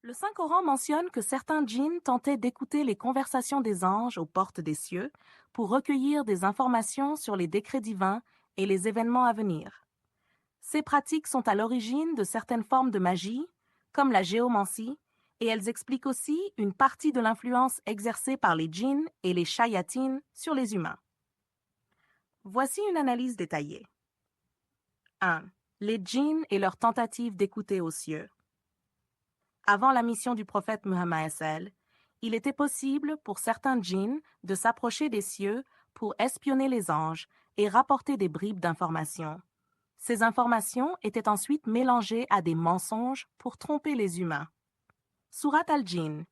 Le Saint-Coran mentionne que certains djinns tentaient d'écouter les conversations des anges aux portes des cieux pour recueillir des informations sur les décrets divins et les événements à venir. Ces pratiques sont à l'origine de certaines formes de magie, comme la géomancie, et elles expliquent aussi une partie de l'influence exercée par les djinns et les shayatines sur les humains. Voici une analyse détaillée. 1. Les djinns et leurs tentatives d'écouter aux cieux. Avant la mission du prophète Muhammad s.a.w., il était possible pour certains djinns de s'approcher des cieux pour espionner les anges et rapporter des bribes d'informations. Ces informations étaient ensuite mélangées à des mensonges pour tromper les humains. Surat al-Jinn.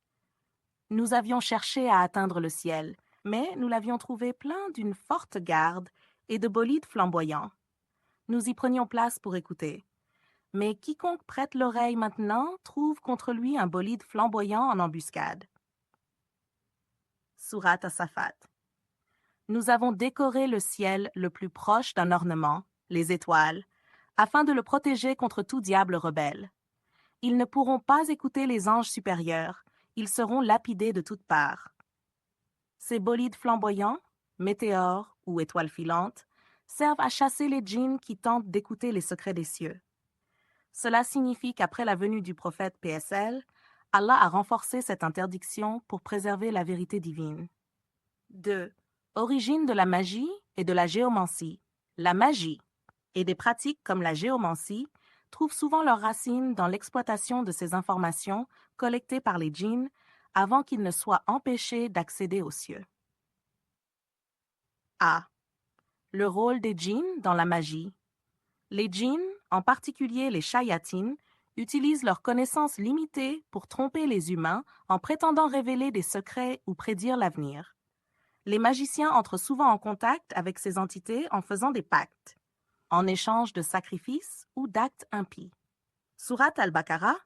Nous avions cherché à atteindre le ciel, mais nous l'avions trouvé plein d'une forte garde et de bolides flamboyants. Nous y prenions place pour écouter. Mais quiconque prête l'oreille maintenant trouve contre lui un bolide flamboyant en embuscade. Surat as-Safat. Nous avons décoré le ciel le plus proche d'un ornement, les étoiles, afin de le protéger contre tout diable rebelle. Ils ne pourront pas écouter les anges supérieurs, ils seront lapidés de toutes parts. Ces bolides flamboyants, météores ou étoiles filantes, servent à chasser les djinns qui tentent d'écouter les secrets des cieux. Cela signifie qu'après la venue du prophète PSL, Allah a renforcé cette interdiction pour préserver la vérité divine. 2. Origine de la magie et de la géomancie. La magie et des pratiques comme la géomancie trouvent souvent leurs racines dans l'exploitation de ces informations collectées par les djinns avant qu'ils ne soient empêchés d'accéder aux cieux. A. Le rôle des djinns dans la magie. Les djinns, en particulier les shayatines, utilisent leurs connaissances limitées pour tromper les humains en prétendant révéler des secrets ou prédire l'avenir. Les magiciens entrent souvent en contact avec ces entités en faisant des pactes, en échange de sacrifices ou d'actes impies. Surat al-Baqarah,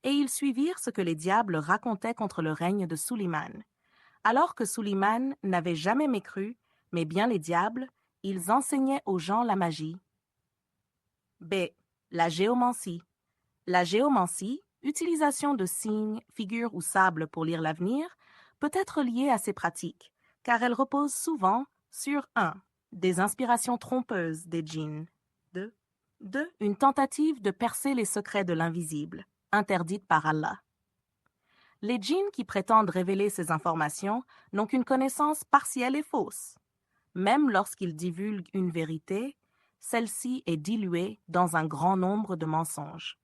et ils suivirent ce que les diables racontaient contre le règne de Suliman. Alors que Suliman n'avait jamais mécru, mais bien les diables, ils enseignaient aux gens la magie. B. La géomancie. La géomancie, utilisation de signes, figures ou sables pour lire l'avenir, peut être liée à ces pratiques, car elle repose souvent sur 1. Des inspirations trompeuses des djinns. 2. Une tentative de percer les secrets de l'invisible, interdite par Allah. Les djinns qui prétendent révéler ces informations n'ont qu'une connaissance partielle et fausse. Même lorsqu'ils divulguent une vérité, celle-ci est diluée dans un grand nombre de mensonges.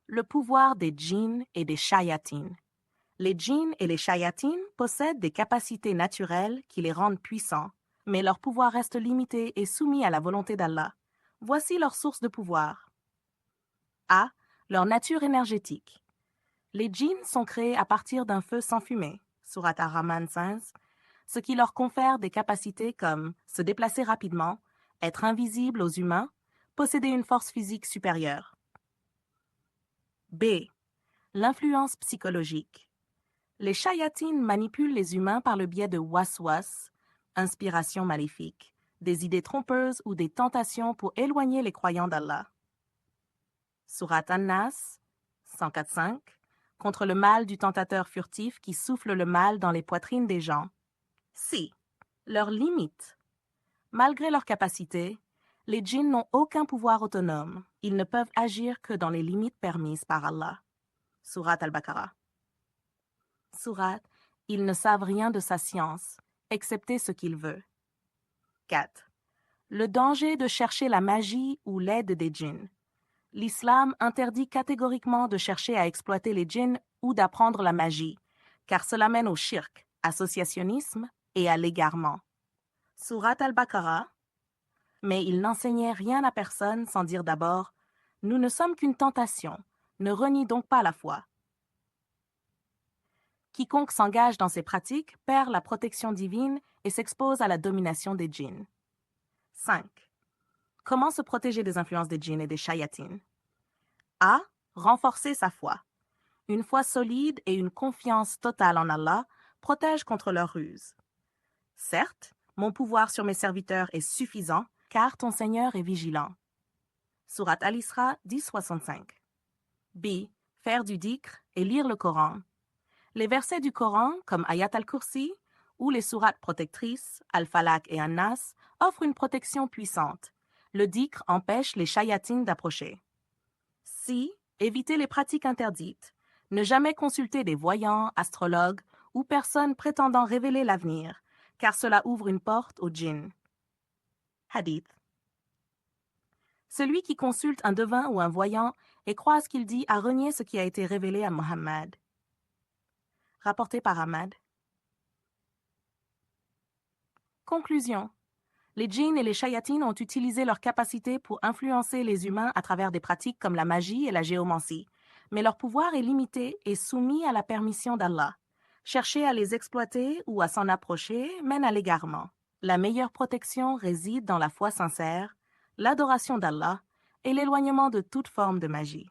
Le pouvoir des djinns et des shayatines. Les djinns et les shayatines possèdent des capacités naturelles qui les rendent puissants, mais leur pouvoir reste limité et soumis à la volonté d'Allah. Voici leur source de pouvoir. A. Leur nature énergétique. Les djinns sont créés à partir d'un feu sans fumée, Surat Ar-Rahman 16, ce qui leur confère des capacités comme se déplacer rapidement, être invisible aux humains, posséder une force physique supérieure. B. L'influence psychologique. Les shayatines manipulent les humains par le biais de waswas, inspiration maléfique, des idées trompeuses ou des tentations pour éloigner les croyants d'Allah. Surat An-Nas 104.5, contre le mal du tentateur furtif qui souffle le mal dans les poitrines des gens. C. Leurs limites. Malgré leurs capacités, les djinns n'ont aucun pouvoir autonome. Ils ne peuvent agir que dans les limites permises par Allah. Surat al-Baqarah. Surat, ils ne savent rien de sa science, excepté ce qu'il veut. 4. Le danger de chercher la magie ou l'aide des djinns. L'islam interdit catégoriquement de chercher à exploiter les djinns ou d'apprendre la magie, car cela mène au shirk, associationnisme et à l'égarement. Surat al-Baqarah. Mais il n'enseignait rien à personne sans dire d'abord « Nous ne sommes qu'une tentation, ne renie donc pas la foi ». Quiconque s'engage dans ces pratiques perd la protection divine et s'expose à la domination des djinns. 5. Comment se protéger des influences des djinns et des shayatines? A. Renforcer sa foi. Une foi solide et une confiance totale en Allah protègent contre leurs ruses. Certes, mon pouvoir sur mes serviteurs est suffisant, car ton Seigneur est vigilant. Surat Al-Isra 10.65. B. faire du dhikr et lire le Coran. Les versets du Coran, comme Ayat al-Kursi, ou les sourates protectrices, Al-Falaq et An-Nas, offrent une protection puissante. Le dhikr empêche les shayatines d'approcher. Si, évitez les pratiques interdites. Ne jamais consulter des voyants, astrologues ou personnes prétendant révéler l'avenir, car cela ouvre une porte aux djinns. Hadith. Celui qui consulte un devin ou un voyant et croit à ce qu'il dit a renié ce qui a été révélé à Mohammed. Rapporté par Ahmad. Conclusion. Les djinns et les shayatines ont utilisé leur capacité pour influencer les humains à travers des pratiques comme la magie et la géomancie, mais leur pouvoir est limité et soumis à la permission d'Allah. Chercher à les exploiter ou à s'en approcher mène à l'égarement. La meilleure protection réside dans la foi sincère, l'adoration d'Allah et l'éloignement de toute forme de magie.